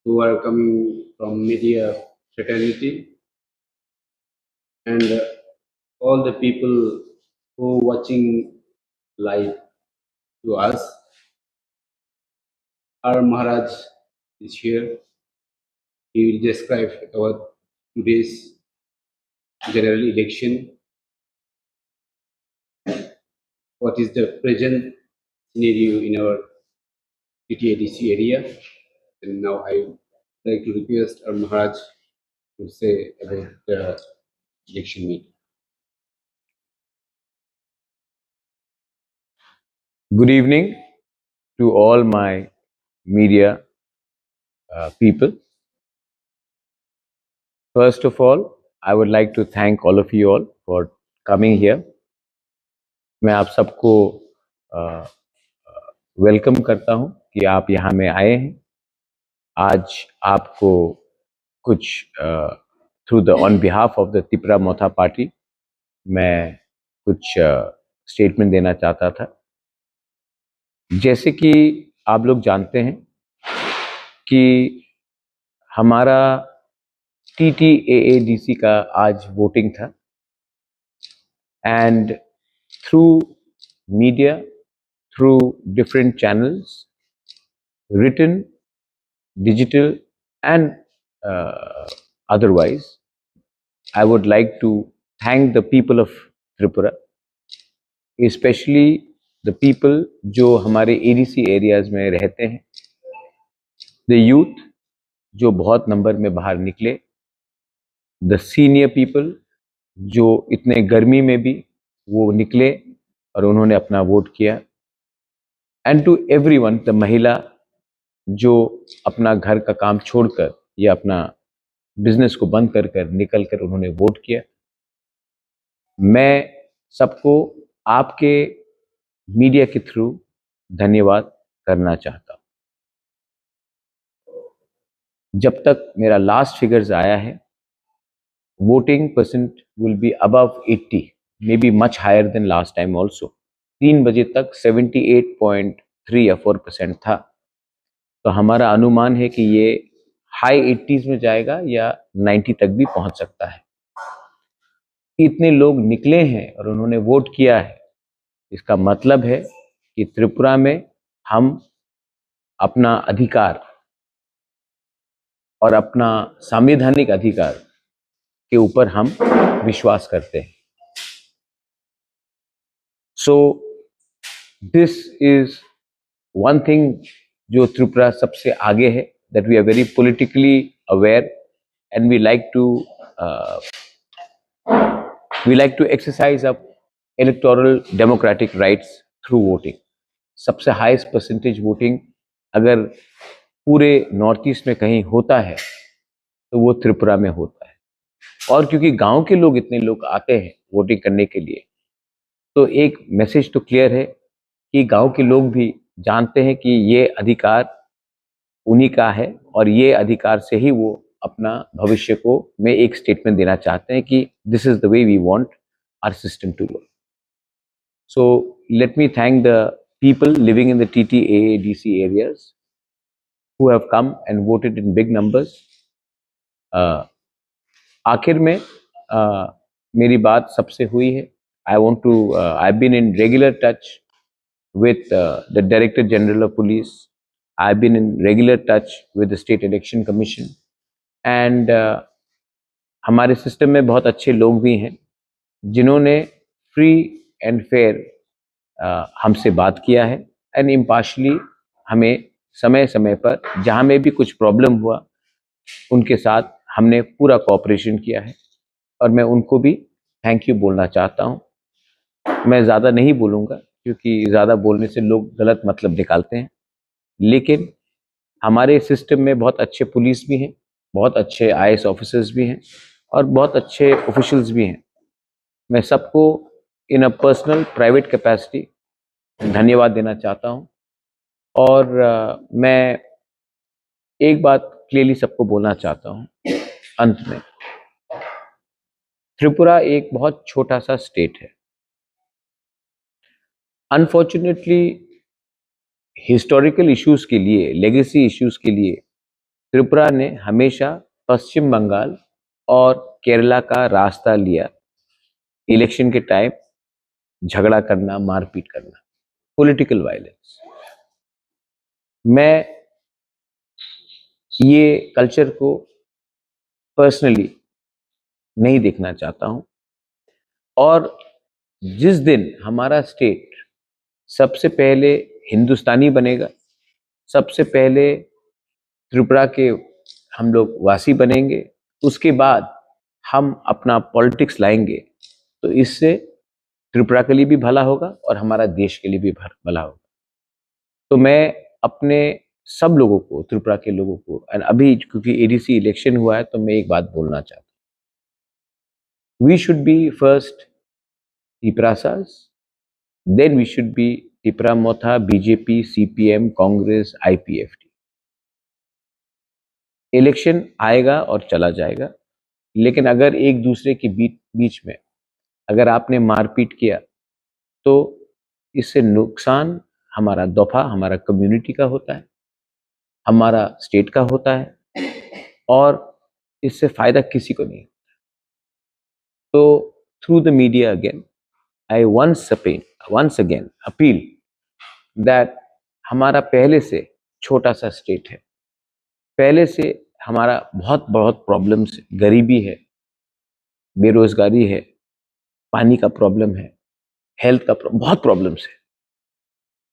who are coming from media fraternity, and all the people who watching live to us. Our Maharaj is here. He will describe about today's general election, what is the present scenario in our TTADC area. And now I would like to request our Maharaj to say about the election meeting. Good evening to all my media people. First of all, I would like to thank all of you all for coming here. मैं आप सबको welcome करता हूं कि आप यहाँ में आए हैं. आज आपको कुछ through the on behalf of the Tripura Motha party मैं कुछ स्टेटमेंट देना चाहता था. जैसे कि आप लोग जानते हैं कि हमारा TTAADC का आज वोटिंग था, and through media, through different channels, written, digital, and otherwise, I would like to thank the people of Tripura, especially the people जो हमारे ADC एरियाज में रहते हैं, the youth जो बहुत नंबर में बाहर निकले, the senior people जो इतने गर्मी में भी वो निकले और उन्होंने अपना वोट किया, एंड टू एवरीवन, द महिला जो अपना घर का काम छोड़कर या अपना बिजनेस को बंद कर कर निकल कर उन्होंने वोट किया. मैं सबको आपके मीडिया के थ्रू धन्यवाद करना चाहता हूं. जब तक मेरा लास्ट फिगर्स आया है, voting percent will be above 80, may be much higher than last time also. 3 बजे तक 78.3 या 4% था. तो हमारा अनुमान है कि ये हाई 80s में जाएगा या 90 तक भी पहुंच सकता है. इतने लोग निकले हैं और उन्होंने वोट किया है, इसका मतलब है कि त्रिपुरा में हम अपना अधिकार और अपना संवैधानिक अधिकार के ऊपर हम विश्वास करते हैं. So this is one thing जो त्रिपुरा सबसे आगे है, that we are very politically aware and we like to exercise our electoral democratic rights through voting. सबसे हाईएस्ट परसेंटेज वोटिंग अगर पूरे नॉर्थ ईस्ट में कहीं होता है तो वो त्रिपुरा में होता है. और क्योंकि गांव के लोग इतने लोग आते हैं वोटिंग करने के लिए, तो एक मैसेज तो क्लियर है कि गांव के लोग भी जानते हैं कि ये अधिकार उन्हीं का है और ये अधिकार से ही वो अपना भविष्य को में एक स्टेटमेंट देना चाहते हैं कि this is the way we want our system to work. So let me thank the people living in the TTAADC areas who have come and voted in big numbers. आखिर में मेरी बात सबसे हुई है. I've been in regular touch with the Director General of Police. I've been in regular touch with the State Election Commission, and हमारे system में बहुत अच्छे लोग भी हैं जिन्होंने फ्री एंड फेयर हमसे बात किया है, एंड इम्पार्शली हमें समय समय पर जहाँ में भी कुछ प्रॉब्लम हुआ उनके साथ हमने पूरा कोऑपरेशन किया है, और मैं उनको भी थैंक यू बोलना चाहता हूँ. मैं ज़्यादा नहीं बोलूँगा क्योंकि ज़्यादा बोलने से लोग गलत मतलब निकालते हैं, लेकिन हमारे सिस्टम में बहुत अच्छे पुलिस भी हैं, बहुत अच्छे IAS ऑफिसर्स भी हैं और बहुत अच्छे ऑफिशियल्स भी हैं. मैं सबको इन अ पर्सनल प्राइवेट कैपेसिटी धन्यवाद देना चाहता हूं. और मैं एक बात क्लियरली सबको बोलना चाहता हूं अंत में. त्रिपुरा एक बहुत छोटा सा स्टेट है. अनफॉर्चुनेटली हिस्टोरिकल इश्यूज के लिए, लेगेसी इश्यूज के लिए त्रिपुरा ने हमेशा पश्चिम बंगाल और केरला का रास्ता लिया इलेक्शन के टाइम झगड़ा करना, मारपीट करना, पॉलिटिकल वायलेंस। मैं ये कल्चर को पर्सनली नहीं देखना चाहता हूं। और जिस दिन हमारा स्टेट सबसे पहले हिंदुस्तानी बनेगा, सबसे पहले त्रिपुरा के हम लोग वासी बनेंगे, उसके बाद हम अपना पॉलिटिक्स लाएंगे, तो इससे त्रिपुरा के लिए भी भला होगा और हमारा देश के लिए भी भला होगा। तो मैं अपने सब लोगों को, त्रिपुरा के लोगों को, और अभी क्योंकि एडीसी इलेक्शन हुआ है, तो मैं एक बात बोलना चाहता हूँ। We should be first Tiprasas, then we should be Tipra Motha, BJP, CPM, Congress, IPFT। Election आएगा और चला जाएगा, लेकिन अगर एक दूसरे के बीच में अगर आपने मारपीट किया, तो इससे नुकसान हमारा दफा, हमारा कम्युनिटी का होता है, हमारा स्टेट का होता है, और इससे फायदा किसी को नहीं। तो through the media again I once again appeal that हमारा पहले से छोटा सा स्टेट है, पहले से हमारा बहुत बहुत प्रॉब्लम्स, गरीबी है, बेरोजगारी है, पानी का प्रॉब्लम है, हेल्थ का बहुत प्रॉब्लम्स है।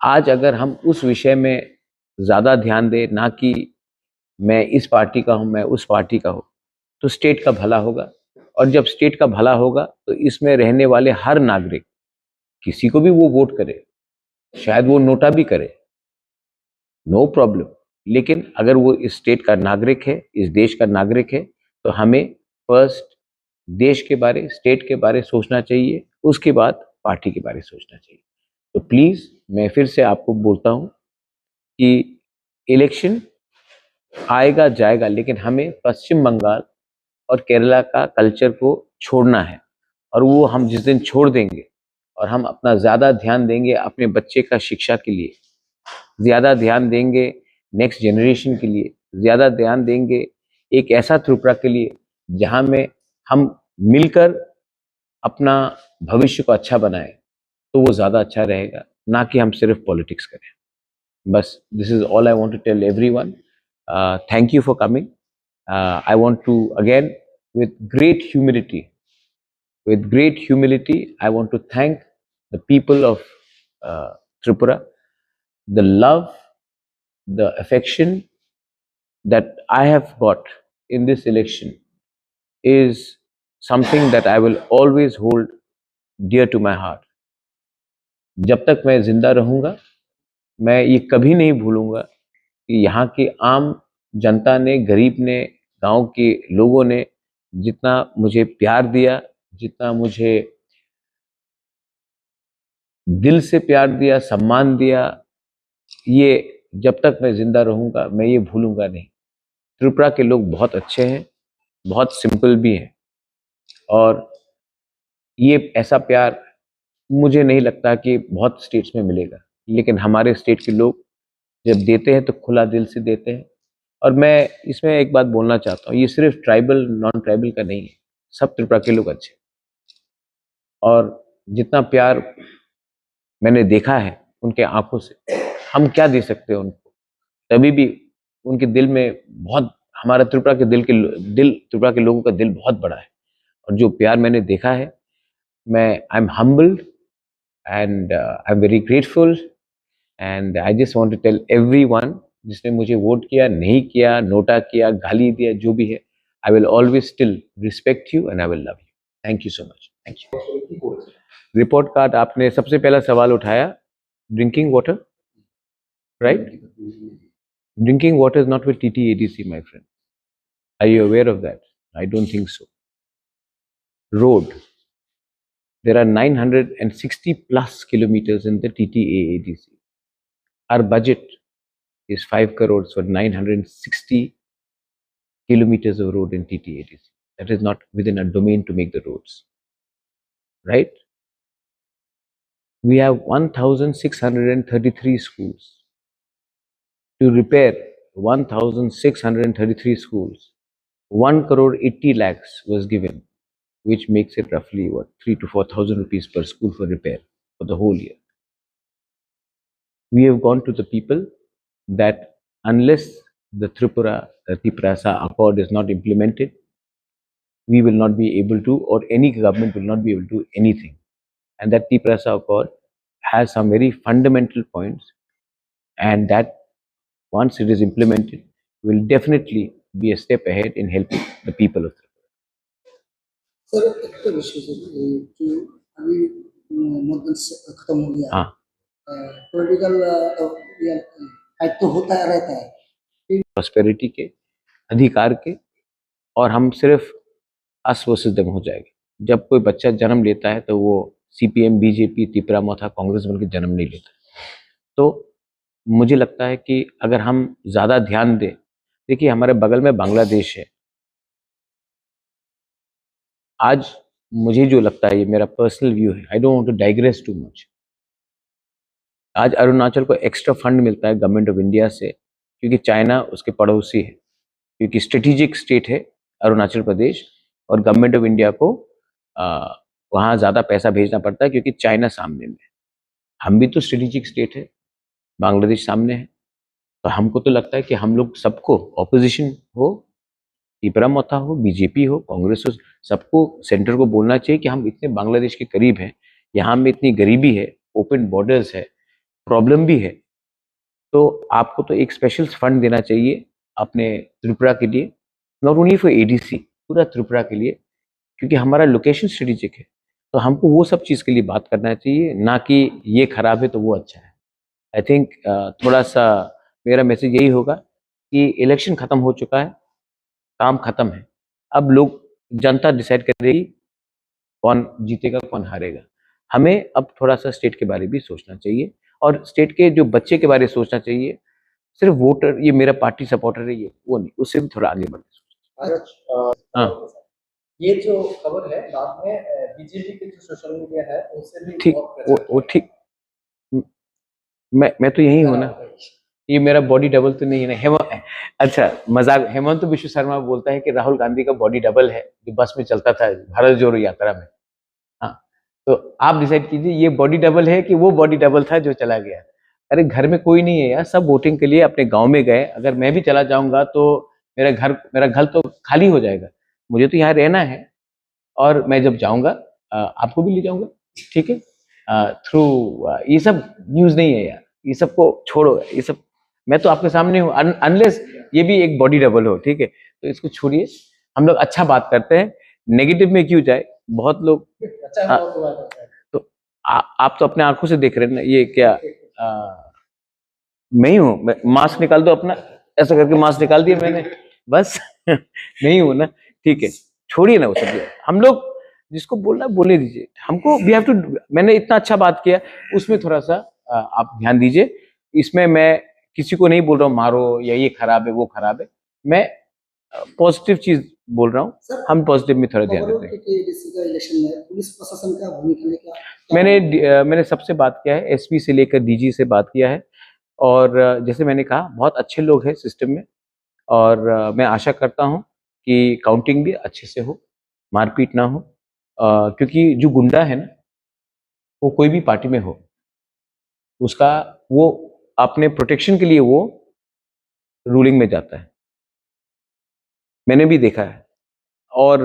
आज अगर हम उस विषय में ज़्यादा ध्यान दें, ना कि मैं इस पार्टी का हूँ, मैं उस पार्टी का हूँ, तो स्टेट का भला होगा। और जब स्टेट का भला होगा, तो इसमें रहने वाले हर नागरिक, किसी को भी वो वोट करे, शायद वो नोटा भी करे, नो प्रॉब्लम, लेकिन अगर वो इस स्टेट का नागरिक है, इस देश का नागरिक है, तो हमें फर्स्ट देश के बारे, स्टेट के बारे सोचना चाहिए, उसके बाद पार्टी के बारे सोचना चाहिए। तो प्लीज मैं फिर से आपको बोलता हूं कि इलेक्शन आएगा जाएगा, लेकिन हमें पश्चिम बंगाल और केरला का कल्चर को छोड़ना है। और वो हम जिस दिन छोड़ देंगे और हम अपना ज़्यादा ध्यान देंगे अपने बच्चे का शिक्षा के लिए, ज़्यादा ध्यान देंगे नेक्स्ट जनरेशन के लिए, ज़्यादा ध्यान देंगे एक ऐसा त्रिपुरा के लिए जहाँ में हम मिलकर अपना भविष्य को अच्छा बनाए, तो वो ज़्यादा अच्छा रहेगा, ना कि हम सिर्फ पॉलिटिक्स करें। बस this is all I want to tell everyone. Thank you for coming. I want to again with great humility, I want to thank the people of Tripura, the love, the affection that I have got in this election is something that I will always hold dear to my heart. जब तक मैं जिंदा रहूंगा, मैं ये कभी नहीं भूलूंगा कि यहाँ की आम जनता ने, गरीब ने, गांव के लोगों ने जितना मुझे प्यार दिया, जितना मुझे दिल से प्यार दिया, सम्मान दिया, ये जब तक मैं जिंदा रहूंगा मैं ये भूलूंगा नहीं। त्रिपुरा के लोग बहुत अच्छे हैं, बहुत सिंपल भी हैं, और ये ऐसा प्यार मुझे नहीं लगता कि बहुत स्टेट्स में मिलेगा, लेकिन हमारे स्टेट के लोग जब देते हैं तो खुला दिल से देते हैं। और मैं इसमें एक बात बोलना चाहता हूँ, ये सिर्फ ट्राइबल नॉन ट्राइबल का नहीं है, सब त्रिपुरा के लोग अच्छे। और जितना प्यार मैंने देखा है उनके आंखों से, हम क्या दे सकते हैं उनको, तभी भी उनके दिल में बहुत, हमारा त्रिपुरा के त्रिपुरा के लोगों का दिल बहुत बड़ा है। और जो प्यार मैंने देखा है, मैं I am humbled and I am very grateful, and I just want to tell everyone, जिसने मुझे वोट किया, नहीं किया, नोटा किया, गाली दिया, जो भी है, I will always still respect you and I will love you. Thank you so much. Thank you. Report card, आपने सबसे पहला सवाल उठाया, drinking water, right? Drinking water is not with TTADC, my friend. Are you aware of that? I don't think so. Road. There are 960 plus kilometers in the TTAADC. Our budget is 5 crores for 960 kilometers of road in TTADC. That is not within a domain to make the roads. Right? We have 1,633 schools. To repair 1633 schools, 1 crore 80 lakhs was given, which makes it roughly what 3 to 4,000 rupees per school for repair for the whole year. We have gone to the people that unless the Triprasa Accord is not implemented, we will not be able to, or any government will not be able to do anything. And that Triprasa Accord has some very fundamental points, and that once it is implemented, will definitely be a step ahead in helping the people of Tripura. Sir एक तो विषय है कि अभी मतदान खत्म हो गया, हाँ, पॉलिटिकल फाइट तो होता रहता है प्रॉस्पेरिटी के, अधिकार के, और हम सिर्फ अस वर्सेस देम हो जाएंगे। जब कोई बच्चा जन्म लेता है तो वो सीपीएम, बीजेपी, त्रिपुरा मोथा, कांग्रेस बन के जन्म नहीं लेता। तो मुझे लगता है कि अगर हम ज़्यादा ध्यान दें, देखिए हमारे बगल में बांग्लादेश है। आज मुझे जो लगता है, ये मेरा पर्सनल व्यू है, I don't want to digress too much. आज अरुणाचल को एक्स्ट्रा फंड मिलता है गवर्नमेंट ऑफ इंडिया से, क्योंकि चाइना उसके पड़ोसी है, क्योंकि स्ट्रेटेजिक स्टेट है अरुणाचल प्रदेश, और गवर्नमेंट ऑफ इंडिया को वहाँ ज़्यादा पैसा भेजना पड़ता है क्योंकि चाइना सामने में है। हम भी तो स्ट्रेटेजिक स्टेट है, बांग्लादेश सामने है। तो हमको तो लगता है कि हम लोग सबको, ऑपोजिशन हो, त्रिपुरा मोथा हो, बीजेपी हो, कांग्रेस हो, सबको सेंटर को बोलना चाहिए कि हम इतने बांग्लादेश के करीब हैं, यहाँ में इतनी गरीबी है, ओपन बॉर्डर्स है, प्रॉब्लम भी है, तो आपको तो एक स्पेशल फंड देना चाहिए अपने त्रिपुरा के लिए, नॉट ओनली फॉर एडीसी, पूरा त्रिपुरा के लिए, क्योंकि हमारा लोकेशन स्ट्रेटेजिक है। तो हमको वो सब चीज़ के लिए बात करना चाहिए, ना कि ये खराब है तो वो अच्छा है। आई थिंक थोड़ा सा मेरा मैसेज यही होगा कि इलेक्शन खत्म हो चुका है, काम खत्म है, अब लोग, जनता डिसाइड करेगी कौन जीतेगा कौन हारेगा। हमें अब थोड़ा सा स्टेट के बारे में भी सोचना चाहिए, और स्टेट के जो बच्चे के बारे में सोचना चाहिए। सिर्फ वोटर, ये मेरा पार्टी सपोर्टर है, ये वो नहीं, उससे भी थोड़ा आगे बढ़ना। हाँ, ये जो खबर है बाद में बीजेपी के जो सोशल मीडिया है उनसे भी ठीक, वो ठीक, मैं तो यही हूँ ना, ये मेरा बॉडी डबल तो नहीं है ना। अच्छा, मजाक, हेमंत विश्व शर्मा बोलता है कि राहुल गांधी का बॉडी डबल है जो बस में चलता था भारत जोड़ो यात्रा में। हाँ, तो आप डिसाइड कीजिए ये बॉडी डबल है कि वो बॉडी डबल था जो चला गया। अरे घर में कोई नहीं है यार, सब वोटिंग के लिए अपने गांव में गए। अगर मैं भी चला जाऊंगा तो मेरा घर तो खाली हो जाएगा। मुझे तो यहाँ रहना है, और मैं जब जाऊंगा आपको भी ले जाऊंगा, ठीक है। थ्रू ये सब न्यूज नहीं है यार, ये सबको छोड़ो, ये सब मैं तो आपके सामने हूँ, अनलेस ये भी एक बॉडी डबल हो, ठीक है, तो इसको छोड़िए। हम लोग अच्छा बात करते हैं, नेगेटिव में क्यों जाए। बहुत लोग तो आप तो अपने आंखों से देख रहे हैं ना, ये क्या मैं ही हूँ। मास्क निकाल दो अपना, ऐसा करके मास्क निकाल दिया मैंने, बस नहीं हूँ ना, ठीक है, छोड़िए ना वो सब। हम लोग जिसको बोलना बोले दीजिए, हमको वी हैव टू, मैंने इतना अच्छा बात किया, उसमें थोड़ा सा आप ध्यान दीजिए। इसमें मैं किसी को नहीं बोल रहा हूँ मारो या ये खराब है वो खराब है, मैं पॉजिटिव चीज बोल रहा हूँ। हम पॉजिटिव में थोड़ा ध्यान देते हैं। पुलिस प्रशासन का भूमिका में मैंने सबसे बात किया है, एसपी से लेकर डीजी से बात किया है, और जैसे मैंने कहा बहुत अच्छे लोग हैं सिस्टम में, और मैं आशा करता हूँ कि काउंटिंग भी अच्छे से हो, मारपीट ना हो, क्योंकि जो गुंडा है ना, वो कोई भी पार्टी में हो, उसका वो अपने प्रोटेक्शन के लिए वो रूलिंग में जाता है, मैंने भी देखा है। और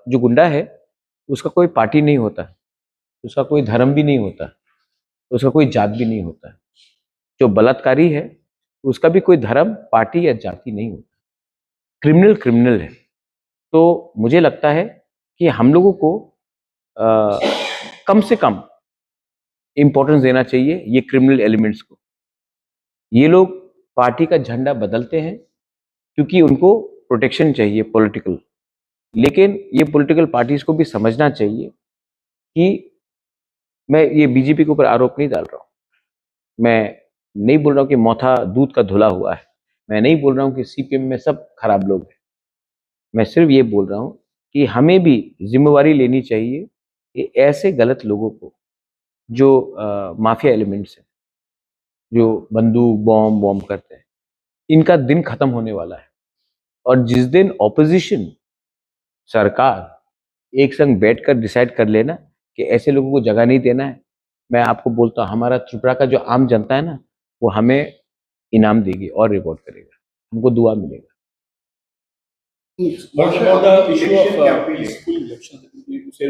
जो गुंडा है उसका कोई पार्टी नहीं होता, उसका कोई धर्म भी नहीं होता, उसका कोई जात भी नहीं होता। जो बलात्कारी है उसका भी कोई धर्म, पार्टी या जाति नहीं होता, क्रिमिनल क्रिमिनल है। तो मुझे लगता है कि हम लोगों को कम से कम इम्पोर्टेंस देना चाहिए ये क्रिमिनल एलिमेंट्स को। ये लोग पार्टी का झंडा बदलते हैं क्योंकि उनको प्रोटेक्शन चाहिए पॉलिटिकल, लेकिन ये पॉलिटिकल पार्टीज को भी समझना चाहिए कि मैं ये बीजेपी के ऊपर आरोप नहीं डाल रहा हूँ, मैं नहीं बोल रहा हूँ कि मोथा दूध का धुला हुआ है, मैं नहीं बोल रहा हूँ कि सीपीएम में सब खराब लोग हैं, मैं सिर्फ ये बोल रहा हूँ कि हमें भी जिम्मेवारी लेनी चाहिए कि ऐसे गलत लोगों को, जो माफिया एलिमेंट्स हैं, जो बंदूक बॉम्ब करते हैं, इनका दिन खत्म होने वाला है। और जिस दिन ऑपोजिशन सरकार एक संग बैठकर डिसाइड कर लेना कि ऐसे लोगों को जगह नहीं देना है, मैं आपको बोलता हूँ हमारा त्रिपुरा का जो आम जनता है ना, वो हमें इनाम देगी और रिवॉर्ड करेगा, हमको दुआ मिलेगा। What about the issue of peaceful elections? You say